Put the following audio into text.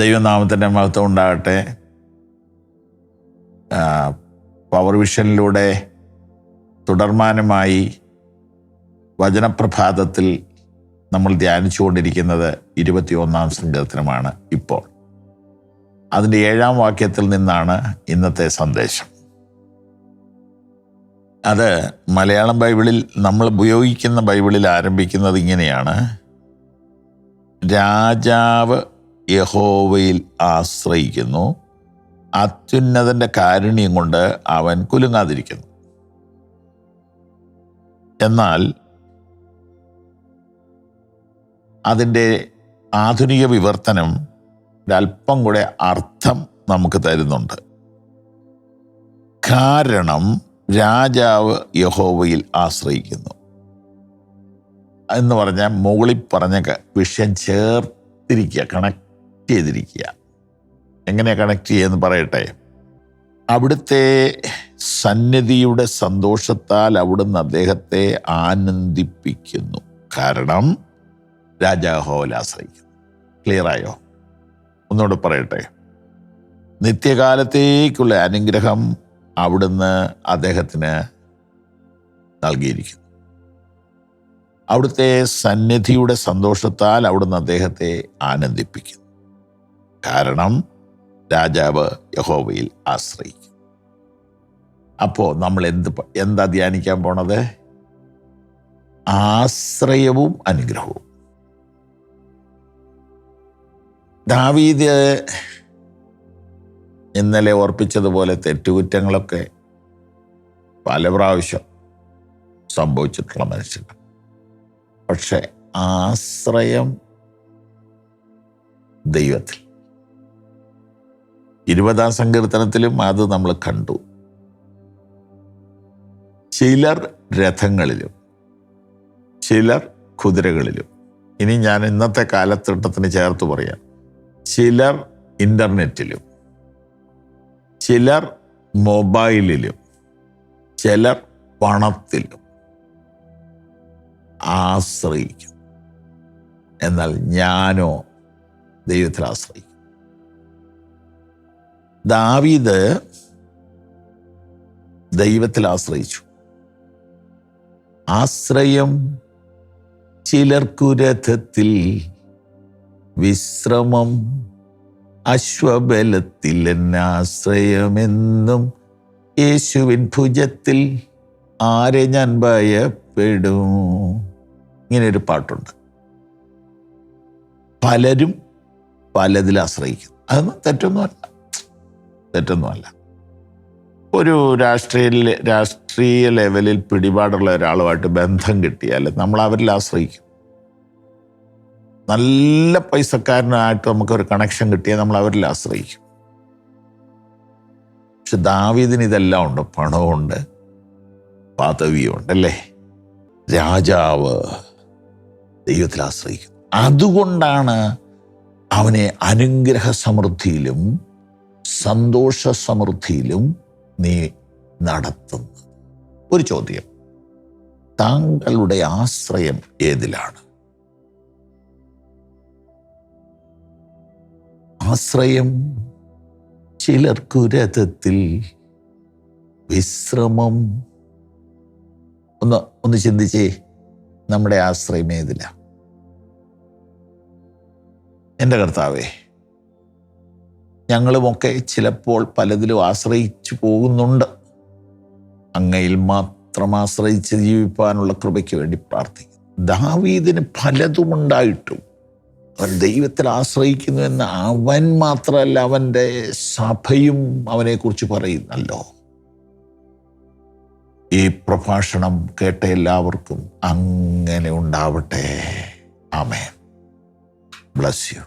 ദൈവനാമത്തിൻ്റെ മഹത്വം ഉണ്ടാകട്ടെ. പവർ വിഷനിലൂടെ തുടർമാനമായി വചനപ്രഭാതത്തിൽ നമ്മൾ ധ്യാനിച്ചുകൊണ്ടിരിക്കുന്നത് 21-ാം സങ്കീർത്തനമാണ്. ഇപ്പോൾ അതിൻ്റെ 7-ാം വാക്യത്തിൽ നിന്നാണ് ഇന്നത്തെ സന്ദേശം. അത് മലയാളം ബൈബിളിൽ നമ്മൾ ഉപയോഗിക്കുന്ന ബൈബിളിൽ ആരംഭിക്കുന്നത് ഇങ്ങനെയാണ്: രാജാവ് യഹോവയിൽ ആശ്രയിക്കുന്നു, അത്യുന്നതൻ്റെ കാരുണ്യം കൊണ്ട് അവൻ കുലുങ്ങാതിരിക്കുന്നു. എന്നാൽ അതിൻ്റെ ആധുനിക വിവർത്തനം ഒരല്പം കൂടെ അർത്ഥം നമുക്ക് തരുന്നുണ്ട്. കാരണം രാജാവ് യഹോവയിൽ ആശ്രയിക്കുന്നു എന്ന് പറഞ്ഞാൽ മുകളിൽ പറഞ്ഞ വിഷയം ചേർത്തിരിക്കുക, കണക്ട് ചെയ്തിരിക്കുക. എങ്ങനെയാണ് കണക്ട് ചെയ്യുമെന്ന് പറയട്ടെ. അവിടുത്തെ സന്നിധിയുടെ സന്തോഷത്താൽ അവിടുന്ന് അദ്ദേഹത്തെ ആനന്ദിപ്പിക്കുന്നു. കാരണം രാജാവ് യഹോവയിൽ ആശ്രയിക്കുന്നു. ക്ലിയറായോ? ഒന്നുകൂടെ പറയട്ടെ. നിത്യകാലത്തേക്കുള്ള അനുഗ്രഹം അവിടുന്ന് അദ്ദേഹത്തിന് നൽകിയിരിക്കുന്നു. അവിടുത്തെ സന്നിധിയുടെ സന്തോഷത്താൽ അവിടുന്ന് അദ്ദേഹത്തെ ആനന്ദിപ്പിക്കുന്നു. കാരണം രാജാവ് യഹോവയിൽ ആശ്രയിക്കും. അപ്പോൾ നമ്മൾ എന്താ ധ്യാനിക്കാൻ പോണത്? ആശ്രയവും അനുഗ്രഹവും. ദാവീദ് ഇന്നലെ ഓർപ്പിച്ചതുപോലെ തെറ്റുകുറ്റങ്ങളൊക്കെ പല പ്രാവശ്യം സംഭവിച്ചിട്ടുള്ള മനുഷ്യനാണ്. പക്ഷെ ആശ്രയം ദൈവത്തിൽ. 20-ാം സങ്കീർത്തനത്തിലും അത് നമ്മൾ കണ്ടു. ചിലർ രഥങ്ങളിലും ചിലർ കുതിരകളിലും. ഇനി ഞാൻ ഇന്നത്തെ കാലഘട്ടത്തിന് ചേർത്ത് പറയാം, ചിലർ ഇൻ്റർനെറ്റിലും ചിലർ മൊബൈലിലും ചിലർ പണത്തിലും ആശ്രയിക്കും. എന്നാൽ ഞാനോ ദൈവത്തിൽ ആശ്രയിക്കും. ദാവീദ് ദൈവത്തിൽ ആശ്രയിച്ചു. ആശ്രയം ചിലർക്കു രഥത്തിൽ, വിശ്രമം അശ്വബലത്തിൽ, എന്നാശ്രയമെന്നും യേശുവിൻ ഭുജത്തിൽ, ആരെ ഞാൻ ഭയപ്പെടും. ഇങ്ങനെയൊരു പാട്ടുണ്ട്. പലരും പലതിൽ ആശ്രയിക്കും. അതൊന്നും തെറ്റൊന്നുമല്ല. ഒരു രാഷ്ട്രീയ ലെവലിൽ പിടിപാടുള്ള ഒരാളുമായിട്ട് ബന്ധം കിട്ടിയാൽ നമ്മൾ അവരിൽ ആശ്രയിക്കും. നല്ല പൈസക്കാരനായിട്ട് നമുക്കൊരു കണക്ഷൻ കിട്ടിയാൽ നമ്മൾ അവരിൽ ആശ്രയിക്കും. പക്ഷെ ദാവീദിന് ഇതെല്ലാം ഉണ്ട്. പണമുണ്ട്, പദവിയുണ്ട്, അല്ലേ? രാജാവ് ദൈവത്തിൽ ആശ്രയിക്കും. അതുകൊണ്ടാണ് അവനെ അനുഗ്രഹ സമൃദ്ധിയിലും സന്തോഷ സമൃദ്ധിയിലും നീ നടത്തുന്നത്. ഒരു ചോദ്യം: താങ്കളുടെ ആശ്രയം ഏതിലാണ്? ആശ്രയം ചിലർക്കു രഥത്തിൽ, വിശ്രമം. ഒന്ന് ചിന്തിച്ചേ, നമ്മുടെ ആശ്രയം ഏതില? എൻ്റെ കർത്താവേ, ഞങ്ങളുമൊക്കെ ചിലപ്പോൾ പലതിലും ആശ്രയിച്ചു പോകുന്നുണ്ട്. അങ്ങയിൽ മാത്രം ആശ്രയിച്ച് ജീവിപ്പാനുള്ള കൃപയ്ക്ക് വേണ്ടി പ്രാർത്ഥിക്കുന്നു. ദാവീദിന് പലതുമുണ്ടായിട്ടും അവൻ ദൈവത്തിൽ ആശ്രയിക്കുന്നു എന്ന് അവൻ മാത്രമല്ല, അവൻ്റെ സഭയും അവനെക്കുറിച്ച് പറയുന്നല്ലോ. ഈ പ്രഭാഷണം കേട്ട എല്ലാവർക്കും അങ്ങനെ ഉണ്ടാവട്ടെ. ആമേൻ. Bless U.